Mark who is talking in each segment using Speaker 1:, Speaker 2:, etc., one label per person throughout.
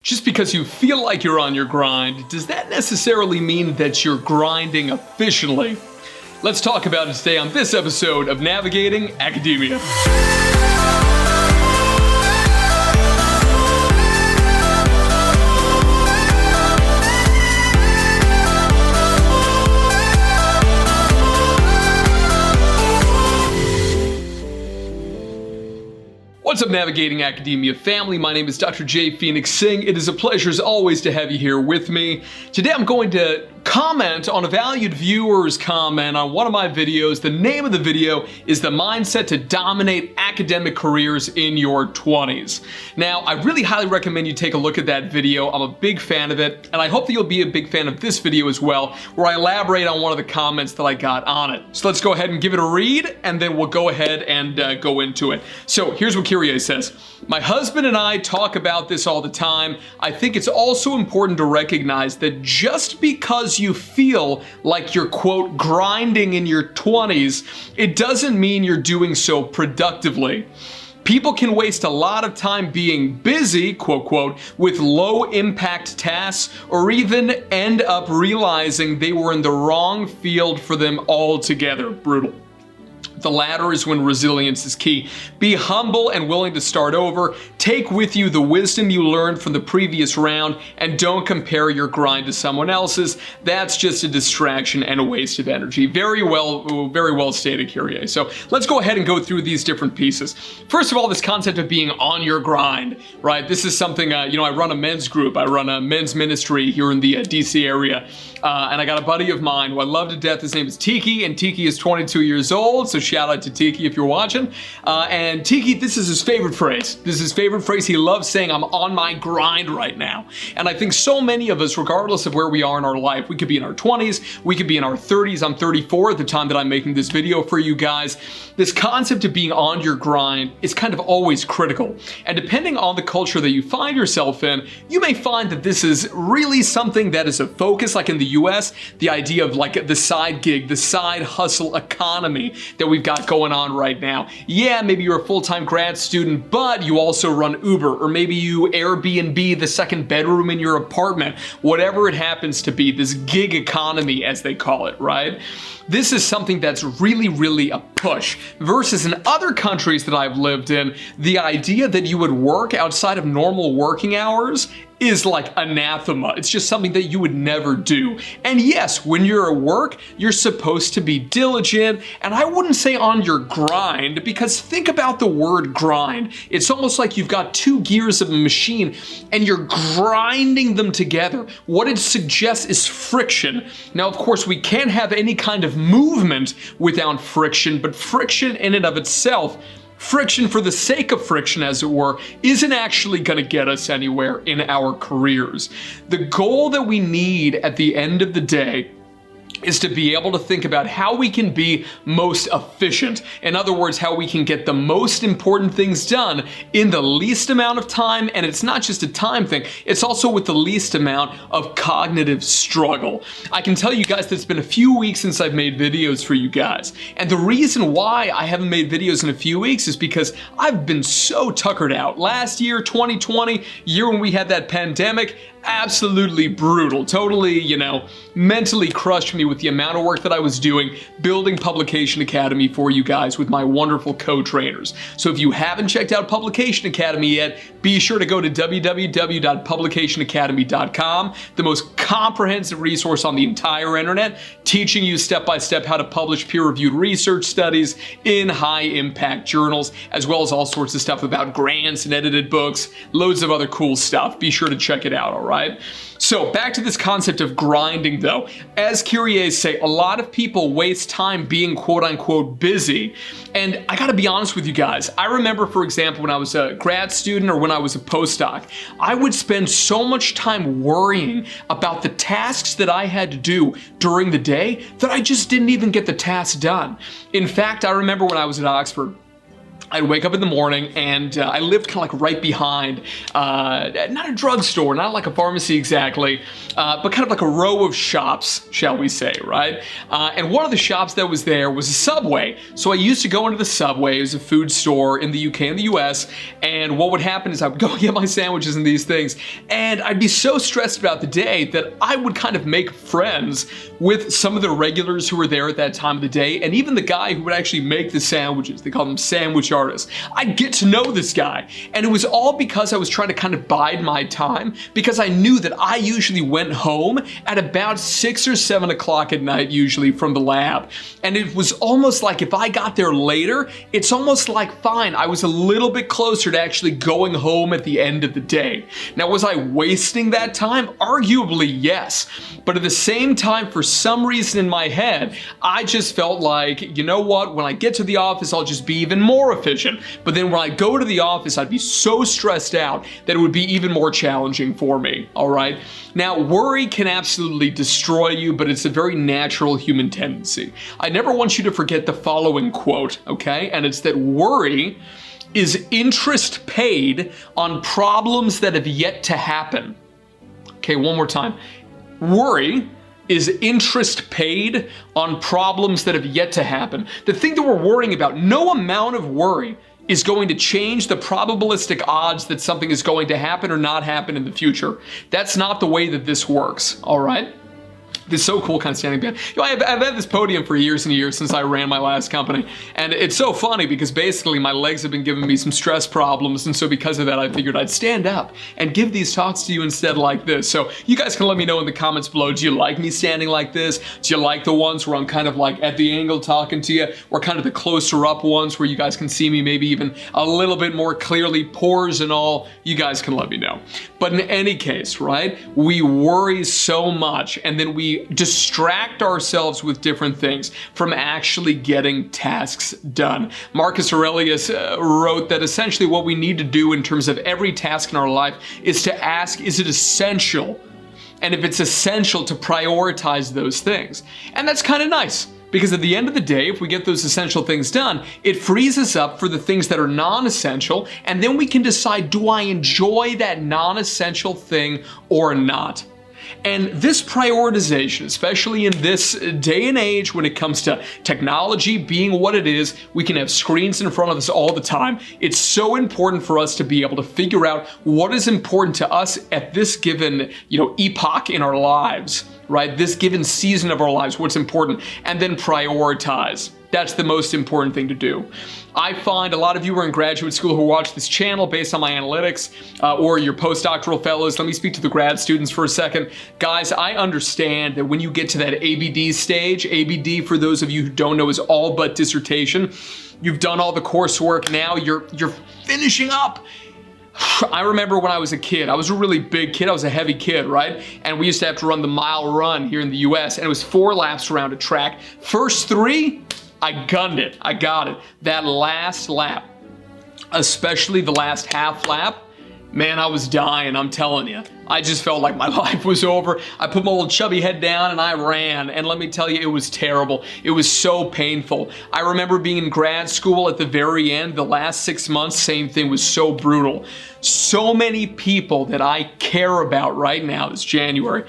Speaker 1: Just because you feel like you're on your grind, does that necessarily mean that you're grinding efficiently? Let's talk about it today on this episode of Navigating Academia. What's up, Navigating Academia family? My name is Dr. drphoenixsingh. It is a pleasure as always to have you here with me. Today I'm going to comment on a valued viewer's comment on one of my videos. The name of the video is The Mindset to Dominate Academic Careers in Your 20s. Now, I really highly recommend you take a look at that video. I'm a big fan of it, and I hope that you'll be a big fan of this video as well, where I elaborate on one of the comments that I got on it. So let's go ahead and give it a read, and then we'll go ahead and go into it. So here's what Kyrie says. My husband and I talk about this all the time. I think it's also important to recognize that just because you feel like you're, quote, grinding in your 20s, it doesn't mean you're doing so productively. People can waste a lot of time being busy, quote, quote, with low impact tasks, or even end up realizing they were in the wrong field for them altogether. Brutal. The latter is when resilience is key. Be humble and willing to start over. Take with you the wisdom you learned from the previous round, and don't compare your grind to someone else's. That's just a distraction and a waste of energy. Very well stated, Kyrie. So let's go ahead and go through these different pieces. First of all, this concept of being on your grind, right? This is something, I run a men's group. I run a men's ministry here in the DC area. And I got a buddy of mine who I love to death. His name is Tiki, and Tiki is 22 years old. So shout out to Tiki if you're watching. And Tiki, this is his favorite phrase. This is his favorite phrase. He loves saying, I'm on my grind right now. And I think so many of us, regardless of where we are in our life, we could be in our 20s, we could be in our 30s. I'm 34 at the time that I'm making this video for you guys. This concept of being on your grind is kind of always critical. And depending on the culture that you find yourself in, you may find that this is really something that is a focus, like in the US, the idea of like the side gig, the side hustle economy that we've got going on right now. Yeah, maybe you're a full-time grad student, but you also run Uber, or maybe you Airbnb the second bedroom in your apartment, whatever it happens to be, this gig economy as they call it, right? This is something that's really a push, versus in other countries that I've lived in, the idea that you would work outside of normal working hours is like anathema. It's just something that you would never do. And yes, when you're at work, you're supposed to be diligent, and I wouldn't say on your grind, because think about the word grind. It's almost like you've got two gears of a machine and you're grinding them together. What it suggests is friction. Now, of course, we can't have any kind of movement without friction, but friction in and of itself, friction for the sake of friction, as it were, isn't actually going to get us anywhere in our careers. The goal that we need at the end of the day is to be able to think about how we can be most efficient. In other words, how we can get the most important things done in the least amount of time. And it's not just a time thing, it's also with the least amount of cognitive struggle. I can tell you guys that it's been a few weeks since I've made videos for you guys. And the reason why I haven't made videos in a few weeks is because I've been so tuckered out. Last year, 2020, year when we had that pandemic, absolutely brutal. Totally, mentally crushed me with the amount of work that I was doing building Publication Academy for you guys with my wonderful co-trainers. So if you haven't checked out Publication Academy yet, be sure to go to www.publicationacademy.com, the most comprehensive resource on the entire internet, teaching you step-by-step how to publish peer-reviewed research studies in high-impact journals, as well as all sorts of stuff about grants and edited books, loads of other cool stuff. Be sure to check it out, all right? So back to this concept of grinding though. As Kyrie say, a lot of people waste time being quote unquote busy. And I gotta be honest with you guys. I remember, for example, when I was a grad student or when I was a postdoc, I would spend so much time worrying about the tasks that I had to do during the day that I just didn't even get the tasks done. In fact, I remember when I was at Oxford, I'd wake up in the morning and I lived kind of like right behind, not a drugstore, not like a pharmacy exactly, but kind of like a row of shops, shall we say, right? And one of the shops that was there was a Subway. So I used to go into the Subway. It was a food store in the UK and the US. And what would happen is I would go get my sandwiches and these things. And I'd be so stressed about the day that I would kind of make friends with some of the regulars who were there at that time of the day. And even the guy who would actually make the sandwiches. They called them sandwich artist. I'd get to know this guy. And it was all because I was trying to kind of bide my time, because I knew that I usually went home at about 6 or 7 o'clock at night, usually from the lab. And it was almost like if I got there later, it's almost like, fine, I was a little bit closer to actually going home at the end of the day. Now, was I wasting that time? Arguably, yes. But at the same time, for some reason in my head, I just felt like, you know what, when I get to the office, I'll just be even more efficient. But then when I go to the office, I'd be so stressed out that it would be even more challenging for me, all right? Now, worry can absolutely destroy you, but it's a very natural human tendency. I never want you to forget the following quote, okay? And it's that worry is interest paid on problems that have yet to happen. Okay, one more time. Worry is interest paid on problems that have yet to happen. The thing that we're worrying about, no amount of worry is going to change the probabilistic odds that something is going to happen or not happen in the future. That's not the way that this works, all right? It's so cool kind of standing behind. You know, I've had this podium for years and years since I ran my last company. And it's so funny because basically my legs have been giving me some stress problems. And so because of that, I figured I'd stand up and give these talks to you instead like this. So you guys can let me know in the comments below, do you like me standing like this? Do you like the ones where I'm kind of like at the angle talking to you? Or kind of the closer up ones where you guys can see me maybe even a little bit more clearly, pores and all? You guys can let me know. But in any case, right, we worry so much and then we distract ourselves with different things from actually getting tasks done. Marcus Aurelius wrote that essentially what we need to do in terms of every task in our life is to ask, is it essential? And if it's essential, to prioritize those things. And that's kind of nice. Because at the end of the day, if we get those essential things done, it frees us up for the things that are non-essential, and then we can decide, do I enjoy that non-essential thing or not? And this prioritization, especially in this day and age when it comes to technology being what it is, we can have screens in front of us all the time. It's so important for us to be able to figure out what is important to us at this given, epoch in our lives, right? This given season of our lives, what's important, and then prioritize. That's the most important thing to do. I find a lot of you are in graduate school who watch this channel based on my analytics, or your postdoctoral fellows. Let me speak to the grad students for a second. Guys, I understand that when you get to that ABD stage, ABD, for those of you who don't know, is all but dissertation. You've done all the coursework, now you're finishing up. I remember when I was a kid, I was a really big kid, I was a heavy kid, right? And we used to have to run the mile run here in the US, and it was 4 laps around a track. First 3, I gunned it, I got it. That last lap, especially the last half lap, man, I was dying, I'm telling you. I just felt like my life was over. I put my little chubby head down and I ran. And let me tell you, it was terrible. It was so painful. I remember being in grad school at the very end, the last 6 months, same thing, was so brutal. So many people that I care about right now, this January,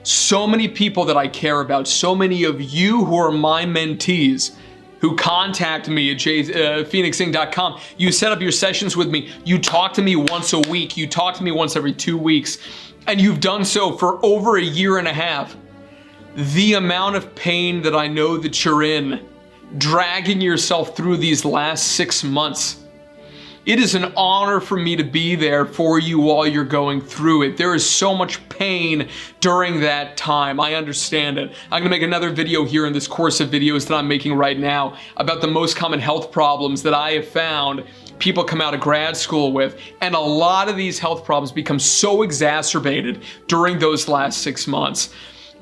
Speaker 1: so many people that I care about, so many of you who are my mentees, who contact me at drphoenixsingh.com. You set up your sessions with me. You talk to me once a week. You talk to me once every 2 weeks. And you've done so for over a year and a half. The amount of pain that I know that you're in, dragging yourself through these last 6 months. It is an honor for me to be there for you while you're going through it. There is so much pain during that time. I understand it. I'm gonna make another video here in this course of videos that I'm making right now about the most common health problems that I have found people come out of grad school with. And a lot of these health problems become so exacerbated during those last 6 months.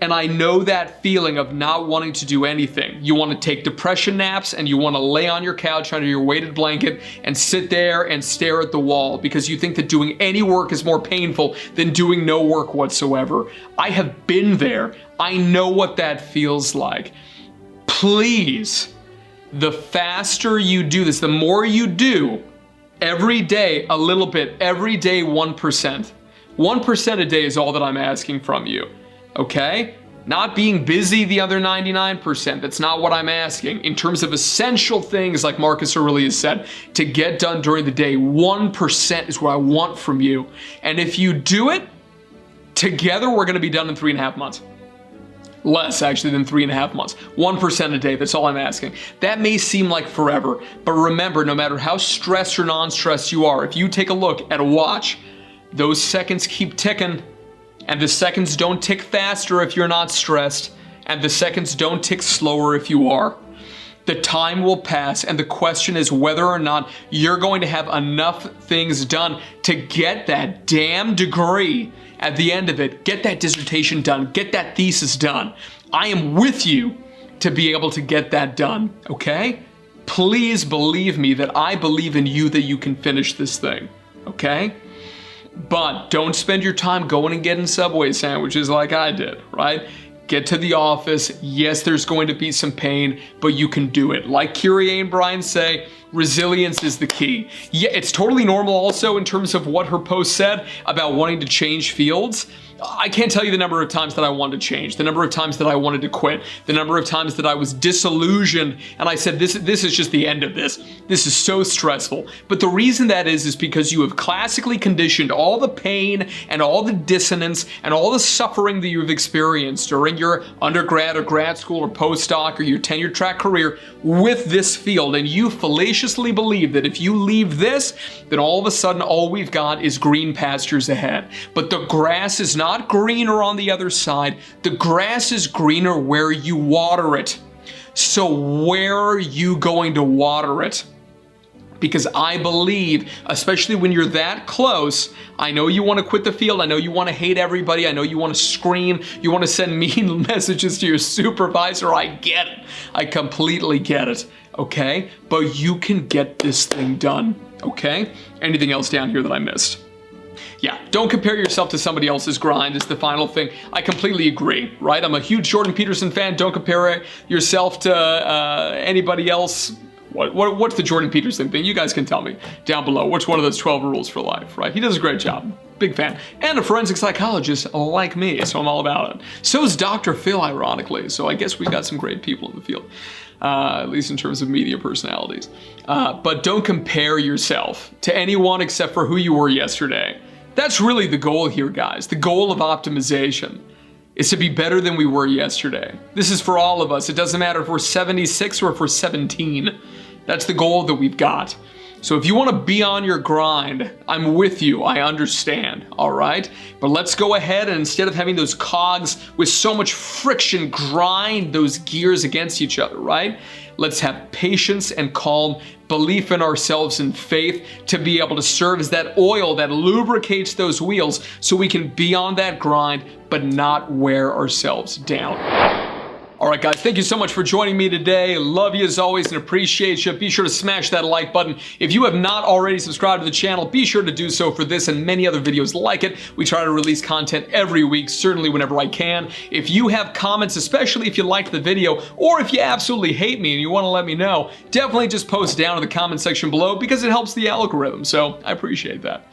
Speaker 1: And I know that feeling of not wanting to do anything. You want to take depression naps and you want to lay on your couch under your weighted blanket and sit there and stare at the wall because you think that doing any work is more painful than doing no work whatsoever. I have been there. I know what that feels like. Please The faster you do this, the more you do, every day a little bit, every day 1%. 1% a day is all that I'm asking from you, okay? Not being busy the other 99%, that's not what I'm asking. In terms of essential things, like Marcus Aurelius said, to get done during the day, 1% is what I want from you. And if you do it, together we're gonna be done in 3.5 months. Less actually than 3.5 months. 1% a day, that's all I'm asking. That may seem like forever, but remember, no matter how stressed or non-stressed you are, if you take a look at a watch, those seconds keep ticking, and the seconds don't tick faster if you're not stressed, and the seconds don't tick slower if you are. The time will pass, and the question is whether or not you're going to have enough things done to get that damn degree at the end of it. Get that dissertation done, get that thesis done. I am with you to be able to get that done, okay? Please believe me that I believe in you, that you can finish this thing, okay? But don't spend your time going and getting Subway sandwiches like I did, right? Get to the office. Yes, there's going to be some pain, but you can do it. Like Kyrie and Brian say, resilience is the key. Yeah, it's totally normal also in terms of what her post said about wanting to change fields. I can't tell you the number of times that I wanted to change, the number of times that I wanted to quit, the number of times that I was disillusioned and I said, this is just the end of this. This is so stressful. But the reason that is because you have classically conditioned all the pain and all the dissonance and all the suffering that you've experienced during your undergrad or grad school or postdoc or your tenure track career with this field. And you fallaciously believe that if you leave this, then all of a sudden all we've got is green pastures ahead. But the grass is not greener on the other side. The grass is greener where you water it. So where are you going to water it? Because I believe, especially when you're that close, I know you want to quit the field, I know you want to hate everybody, I know you want to scream, you want to send mean messages to your supervisor, I get it. I completely get it, okay? But you can get this thing done, okay? Anything else down here that I missed? Yeah, don't compare yourself to somebody else's grind is the final thing. I completely agree, right? I'm a huge Jordan Peterson fan. Don't compare yourself to anybody else. What's the Jordan Peterson thing? You guys can tell me down below. What's one of those 12 rules for life, right? He does a great job. Big fan. And a forensic psychologist like me, so I'm all about it. So is Dr. Phil, ironically. So I guess we've got some great people in the field, at least in terms of media personalities. But don't compare yourself to anyone except for who you were yesterday. That's really the goal here, guys. The goal of optimization is to be better than we were yesterday. This is for all of us. It doesn't matter if we're 76 or if we're 17. That's the goal that we've got. So if you want to be on your grind, I'm with you, I understand, all right? But let's go ahead and instead of having those cogs with so much friction grind those gears against each other, right? Let's have patience and calm, belief in ourselves and faith to be able to serve as that oil that lubricates those wheels so we can be on that grind but not wear ourselves down. All right, guys, thank you so much for joining me today. Love you as always and appreciate you. Be sure to smash that like button. If you have not already subscribed to the channel, be sure to do so for this and many other videos like it. We try to release content every week, certainly whenever I can. If you have comments, especially if you liked the video, or if you absolutely hate me and you want to let me know, definitely just post down in the comment section below because it helps the algorithm, so I appreciate that.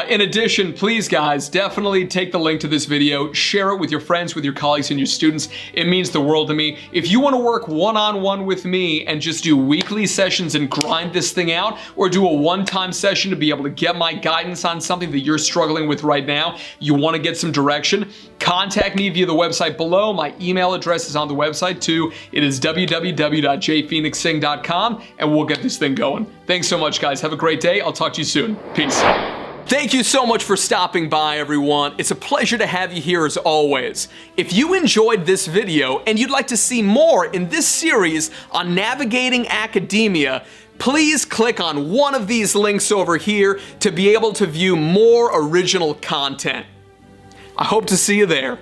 Speaker 1: In addition, please, guys, definitely take the link to this video, share it with your friends, with your colleagues, and your students. It means the world to me. If you want to work one-on-one with me and just do weekly sessions and grind this thing out, or do a one-time session to be able to get my guidance on something that you're struggling with right now, you want to get some direction, contact me via the website below. My email address is on the website too. It is www.drphoenixsingh.com, and we'll get this thing going. Thanks so much, guys. Have a great day. I'll talk to you soon. Peace. Thank you so much for stopping by, everyone. It's a pleasure to have you here as always. If you enjoyed this video and you'd like to see more in this series on navigating academia, please click on one of these links over here to be able to view more original content. I hope to see you there.